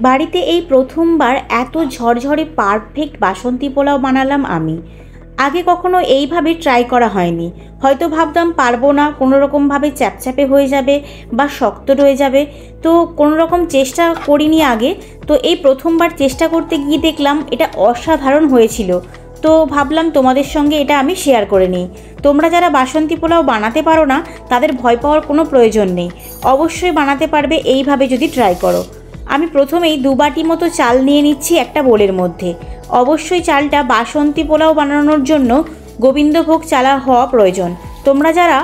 বাড়িতে এই প্রথমবার এত ঝরঝরে পারফেক্ট বাসন্তী পোলাও বানালাম আমি। আগে কখনো এইভাবে ট্রাই করা হয়নি। হয়তো ভাবতাম পারবো না, কোনো রকমভাবে চ্যাপচ্যাপে হয়ে যাবে বা শক্ত রয়ে যাবে, তো কোনো রকম চেষ্টা করিনি আগে। তো এই প্রথমবার চেষ্টা করতে গিয়ে দেখলাম এটা অসাধারণ হয়েছিল। তো ভাবলাম তোমাদের সঙ্গে এটা আমি শেয়ার করে নিই। তোমরা যারা বাসন্তী পোলাও বানাতে পারো না তাদের ভয় পাওয়ার কোনো প্রয়োজন নেই, অবশ্যই বানাতে পারবে এইভাবে যদি ট্রাই করো। আমি প্রথমেই 2 বাটি মতো চাল নিয়ে নিচ্ছি একটা বোলের মধ্যে। অবশ্যই চালটা বাসন্তী পোলাও বানানোর জন্য গোবিন্দভোগ চাল হওয়া প্রয়োজন। তোমরা যারা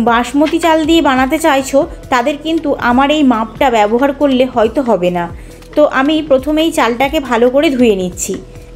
বাসমতি চাল দিয়ে বানাতে চাইছো তাদের কিন্তু আমার এই মাপটা ব্যবহার করলে হয়তো হবে না। তো আমি প্রথমেই চালটাকে ভালো করে ধুয়ে নিচ্ছি।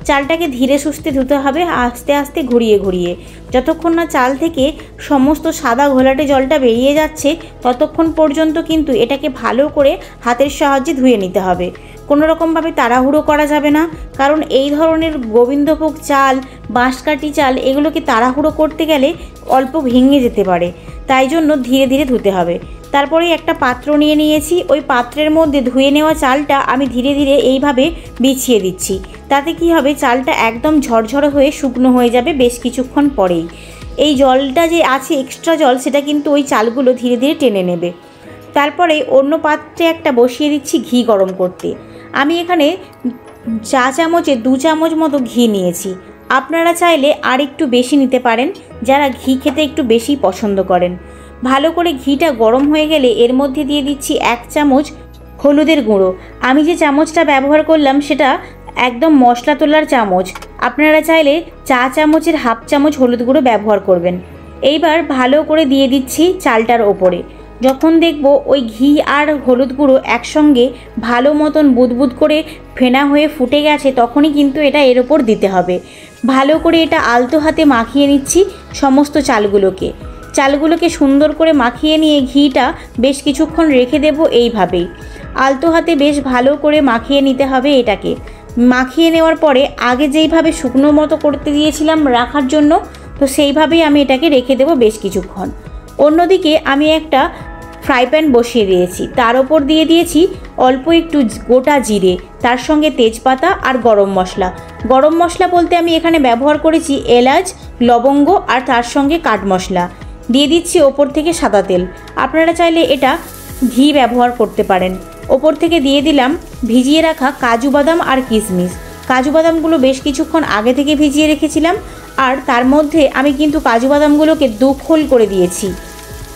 চালটাকে ধীরে সুস্থে ধুতে হবে, আস্তে আস্তে ঘুরিয়ে ঘুরিয়ে। যতক্ষণ না চাল থেকে সমস্ত সাদা ঘোলাটে জলটা বেরিয়ে যাচ্ছে ততক্ষণ পর্যন্ত কিন্তু এটাকে ভালো করে হাতের সাহায্যে ধুয়ে নিতে হবে। কোনো রকমভাবে তাড়াহুড়ো করা যাবে না, কারণ এই ধরনের গোবিন্দভোগ চাল, বাঁশকাঠি চাল এগুলোকে তাড়াহুড়ো করতে গেলে অল্প ভেঙে যেতে পারে, তাই জন্য ধীরে ধীরে ধুতে হবে। তারপরে একটা পাত্র নিয়ে নিয়েছি, ওই পাত্রের মধ্যে ধুয়ে নেওয়া চালটা আমি ধীরে ধীরে এইভাবে বিছিয়ে দিচ্ছি। তাতে কি হবে, চালটা একদম ঝরঝরে হয়ে শুকনো হয়ে যাবে বেশ কিছুক্ষণ পরেই। এই জলটা যে আছে এক্সট্রা জল, সেটা কিন্তু ওই চালগুলো ধীরে ধীরে টেনে নেবে। তারপরে অন্য পাত্রে একটা বসিয়ে দিচ্ছি ঘি গরম করতে। আমি এখানে চা চামচে 2 চামচ মতো ঘি নিয়েছি। আপনারা চাইলে আর একটু বেশি নিতে পারেন, যারা ঘি খেতে একটু বেশি পছন্দ করেন। ভালো করে ঘিটা গরম হয়ে গেলে এর মধ্যে দিয়ে দিচ্ছি 1 চামচ হলুদের গুঁড়ো। আমি যে চামচটা ব্যবহার করলাম সেটা একদম মশলা তোলার চামচ। আপনারা চাইলে চা চামচের 1/2 চামচ হলুদ গুঁড়ো ব্যবহার করবেন। এইবার ভালো করে দিয়ে দিচ্ছি চালটার ওপরে। যখন দেখব ওই ঘি আর হলুদ গুঁড়ো একসঙ্গে ভালো মতন বুদবুদ করে ফেনা হয়ে ফুটে গেছে, তখনই কিন্তু এটা এর ওপর দিতে হবে। ভালো করে এটা আলতো হাতে মাখিয়ে নিচ্ছি সমস্ত চালগুলোকে সুন্দর করে মাখিয়ে নিয়ে ঘিটা বেশ কিছুক্ষণ রেখে দেব এইভাবেই। আলতো হাতে বেশ ভালো করে মাখিয়ে নিতে হবে এটাকে। মাখিয়ে নেওয়ার পরে আগে যেইভাবে শুকনো মতো করতে দিয়েছিলাম রাখার জন্য, তো সেইভাবেই আমি এটাকে রেখে দেব বেশ কিছুক্ষণ। অন্যদিকে আমি একটা ফ্রাই প্যান বসিয়ে দিয়েছি, তার ওপর দিয়ে দিয়েছি অল্প একটু গোটা জিরে, তার সঙ্গে তেজপাতা আর গরম মশলা। গরম মশলা বলতে আমি এখানে ব্যবহার করেছি এলাচ, লবঙ্গ আর তার সঙ্গে কাঠ মশলা। দিয়ে দিচ্ছি ওপর থেকে সাদা তেল। আপনারা চাইলে এটা ঘি ব্যবহার করতে পারেন। ওপর থেকে দিয়ে দিলাম ভিজিয়ে রাখা কাজু বাদাম আর কিশমিশ। কাজু বাদামগুলো বেশ কিছুক্ষণ আগে থেকে ভিজিয়ে রেখেছিলাম, আর তার মধ্যে আমি কিন্তু কাজু বাদামগুলোকে 2 খোল করে দিয়েছি।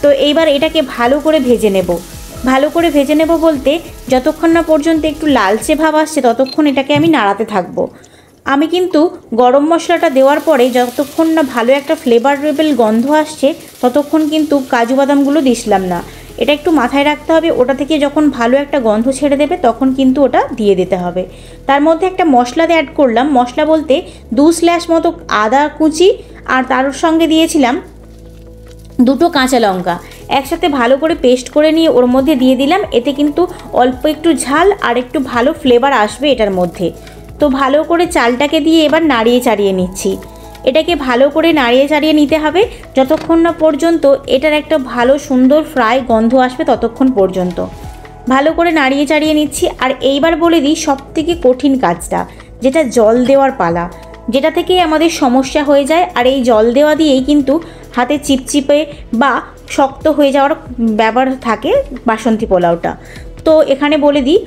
তো এইবার এটাকে ভালো করে ভেজে নেব। ভালো করে ভেজে নেব বলতে যতক্ষণ না পর্যন্ত একটু লালচে ভাব আসছে ততক্ষণ এটাকে আমি নাড়াতে থাকব। আমি কিন্তু গরম মশলাটা দেওয়ার পরে যতক্ষণ না ভালো একটা ফ্লেভারেবল গন্ধ আসছে ততক্ষণ কিন্তু কাজু বাদামগুলো দিছিলাম না। এটা একটু মাথায় রাখতে হবে, ওটা থেকে যখন ভালো একটা গন্ধ ছেড়ে দেবে তখন কিন্তু ওটা দিয়ে দিতে হবে। তার মধ্যে একটা মশলা অ্যাড করলাম। মশলা বলতে 2 স্ল্যাশ মতো আদা কুচি, আর তার সঙ্গে দিয়েছিলাম 2টো কাঁচা লঙ্কা। একসাথে ভালো করে পেস্ট করে নিয়ে ওর মধ্যে দিয়ে দিলাম। এতে কিন্তু অল্প একটু ঝাল আর একটু ভালো ফ্লেভার আসবে এটার মধ্যে। তো ভালো করে চালটাকে দিয়ে এবার নাড়িয়ে চাড়িয়ে নিচ্ছি। এটাকে ভালো করে নাড়িয়ে চাড়িয়ে নিতে হবে যতক্ষণ না পর্যন্ত এটার একটা ভালো সুন্দর ফ্রাই গন্ধ আসবে ততক্ষণ পর্যন্ত। ভালো করে নাড়িয়ে চাড়িয়ে নিচ্ছি। আর এইবার বলে দিই সবথেকে কঠিন কাজটা, যেটা জল দেওয়ার পালা, যেটা থেকেই আমাদের সমস্যা হয়ে যায়। আর এই জল দেওয়া দিয়েই কিন্তু হাতে চিপচিপে বা শক্ত হয়ে যাওয়ার ব্যাপার থাকে বাসন্তী পোলাওটা। তো এখানে বলে দিই,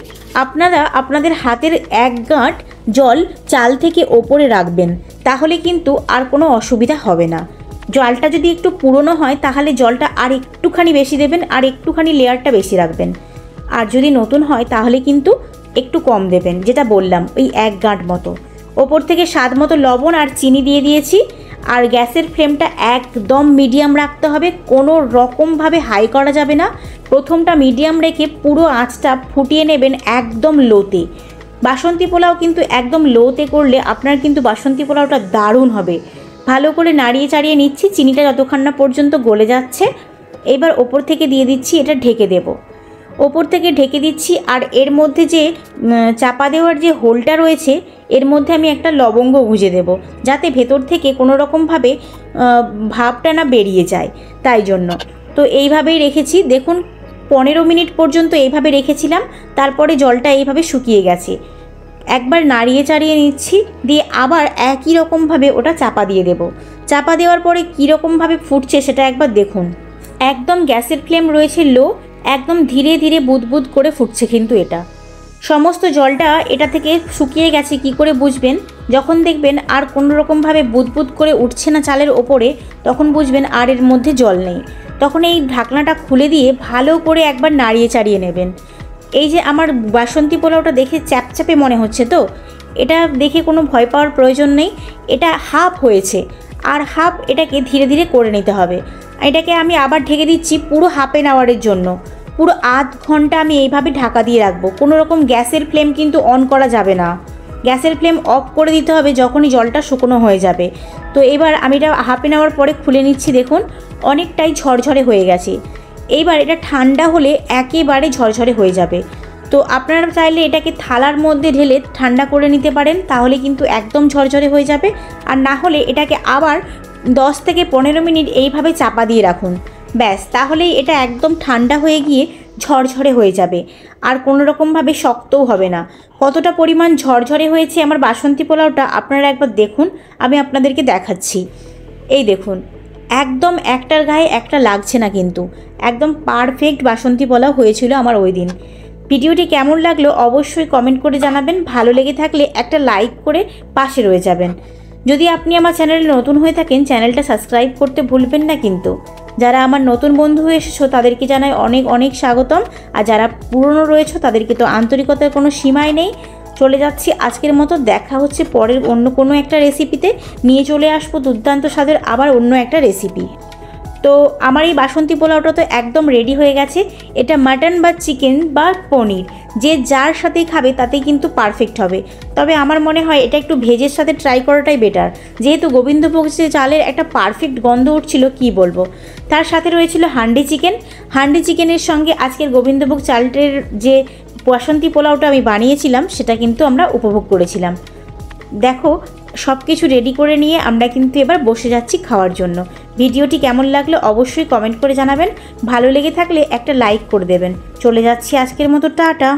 আপনারা আপনাদের হাতের 1 গাঁট জল চাল থেকে ওপরে রাখবেন, তাহলে কিন্তু আর কোনো অসুবিধা হবে না। জলটা যদি একটু পুরনো হয় তাহলে জলটা আর একটুখানি বেশি দেবেন, আর একটুখানি লেয়ারটা বেশি রাখবেন। আর যদি নতুন হয় তাহলে কিন্তু একটু কম দেবেন, যেটা বললাম ওই 1 গাঁট মতো। ওপর থেকে স্বাদ মতো লবণ আর চিনি দিয়ে দিয়েছি। আর গ্যাসের ফ্লেমটা একদম মিডিয়াম রাখতে হবে, কোনো রকমভাবে হাই করা যাবে না। প্রথমটা মিডিয়াম রেখে পুরো আঁচটা ফুটিয়ে নেবেন একদম লোতে। বাসন্তী পোলাও কিন্তু একদম লোতে করলে আপনার কিন্তু বাসন্তী পোলাওটা দারুণ হবে। ভালো করে নাড়িয়ে চাড়িয়ে নিচ্ছি চিনিটা যতক্ষণ না পর্যন্ত গলে যাচ্ছে। এবার ওপর থেকে দিয়ে দিচ্ছি, এটা ঢেকে দেব। ওপর থেকে ঢেকে দিচ্ছি। আর এর মধ্যে যে চাপা দেওয়ার যে হোলটা রয়েছে এর মধ্যে আমি একটা লবঙ্গ গুঁজে দেব, যাতে ভেতর থেকে কোনো রকমভাবে ভাবটা না বেরিয়ে যায়, তাই জন্য। তো এইভাবেই রেখেছি। দেখুন 15 মিনিট পর্যন্ত এইভাবে রেখেছিলাম, তারপরে জলটা এইভাবে শুকিয়ে গেছে। একবার নাড়িয়ে চাড়িয়ে নিচ্ছি, দিয়ে আবার একই রকমভাবে ওটা চাপা দিয়ে দেব। চাপা দেওয়ার পরে কীরকমভাবে ফুটছে সেটা একবার দেখুন। একদম গ্যাসের ফ্লেম রয়েছে লো, একদম ধীরে ধীরে বুদবুদ করে ফুটছে কিন্তু এটা। সমস্ত জলটা এটা থেকে শুকিয়ে গেছে। কি করে বুঝবেন? যখন দেখবেন আর কোনো রকমভাবে বুদবুদ করে উঠছে না চালের ওপরে, তখন বুঝবেন আর এর মধ্যে জল নেই। তখন এই ঢাকনাটা খুলে দিয়ে ভালো করে একবার নাড়িয়ে চাড়িয়ে নেবেন। এই যে আমার বাসন্তী পোলাওটা দেখে চ্যাপচ্যাপে মনে হচ্ছে, তো এটা দেখে কোনো ভয় পাওয়ার প্রয়োজন নেই। এটা হাফ হয়েছে, আর হাফ এটাকে ধীরে ধীরে করে নিতে হবে। এটাকে আমি আবার ঢেকে দিচ্ছি পুরো হাফ অ্যান আওয়ারের জন্য। পুরো আধ ঘন্টা আমি এইভাবে ঢাকা দিয়ে রাখবো। কোনো রকম গ্যাসের ফ্লেম কিন্তু অন করা যাবে না, গ্যাসের ফ্লেম অফ করে দিতে হবে যখনই জলটা শুকনো হয়ে যাবে। তো এবার আমি এটা হাফ অ্যান আওয়ার পরে খুলে নিচ্ছি। দেখুন অনেকটাই ঝরঝরে হয়ে গেছে। এইবার এটা ঠান্ডা হলে একেবারে ঝরঝরে হয়ে যাবে। তো আপনারা চাইলে এটাকে থালার মধ্যে ঢেলে ঠান্ডা করে নিতে পারেন, তাহলে কিন্তু একদম ঝরঝরে হয়ে যাবে। আর না হলে এটাকে আবার 10 থেকে 15 মিনিট এইভাবে চাপা দিয়ে রাখুন। ব্যাস, তাহলেই এটা একদম ঠান্ডা হয়ে গিয়ে ঝরঝরে হয়ে যাবে, আর কোনো রকমভাবে শক্তও হবে না। কতটা পরিমাণ ঝরঝরে হয়েছে আমার বাসন্তী পোলাওটা আপনারা একবার দেখুন, আমি আপনাদেরকে দেখাচ্ছি। এই দেখুন, একদম একটার গায়ে একটা লাগছে না, কিন্তু একদম পারফেক্ট বাসন্তী পোলাও হয়েছিল আমার ওই দিন। ভিডিওটি কেমন লাগলো অবশ্যই কমেন্ট করে জানাবেন। ভালো লেগে থাকলে একটা লাইক করে পাশে রয়ে যাবেন। যদি আপনি আমার চ্যানেলে নতুন হয়ে থাকেন, চ্যানেলটা সাবস্ক্রাইব করতে ভুলবেন না কিন্তু। যারা আমার নতুন বন্ধু হয়ে এসেছো তাদেরকে জানাই অনেক অনেক স্বাগতম, আর যারা পুরনো রয়েছো তাদেরকে তো আন্তরিকতার কোনো সীমাই নেই। চলে যাচ্ছি আজকের মতো, দেখা হচ্ছে পরের অন্য কোনো একটা রেসিপিতে। নিয়ে চলে আসবো দুর্দান্ত স্বাদের আবার অন্য একটা রেসিপি। তো আমার এই বাসন্তী পোলাওটা তো একদম রেডি হয়ে গেছে। এটা মাটন বা চিকেন বা পনির, যে যার সাথেই খাবে তাতেই কিন্তু পারফেক্ট হবে। তবে আমার মনে হয় এটা একটু ভেজের সাথে ট্রাই করাটাই বেটার, যেহেতু গোবিন্দভোগ চালের একটা পারফেক্ট গন্ধ উঠছিল, কি বলবো। তার সাথে রয়েছিল হান্ডি চিকেন। হান্ডি চিকেনের সঙ্গে আজকের গোবিন্দভোগ চালের যে বাসন্তী পোলাওটা আমি বানিয়েছিলাম সেটা কিন্তু আমরা উপভোগ করেছিলাম। দেখো সব কিছু রেডি করে নিয়ে আমরা কিন্তু এবার বসে যাচ্ছি খাওয়ার জন্য। ভিডিওটি কেমন লাগলো অবশ্যই কমেন্ট করে জানাবেন। ভালো লেগে থাকলে একটা লাইক করে দেবেন। চলে যাচ্ছি আজকের মতো, টাটা।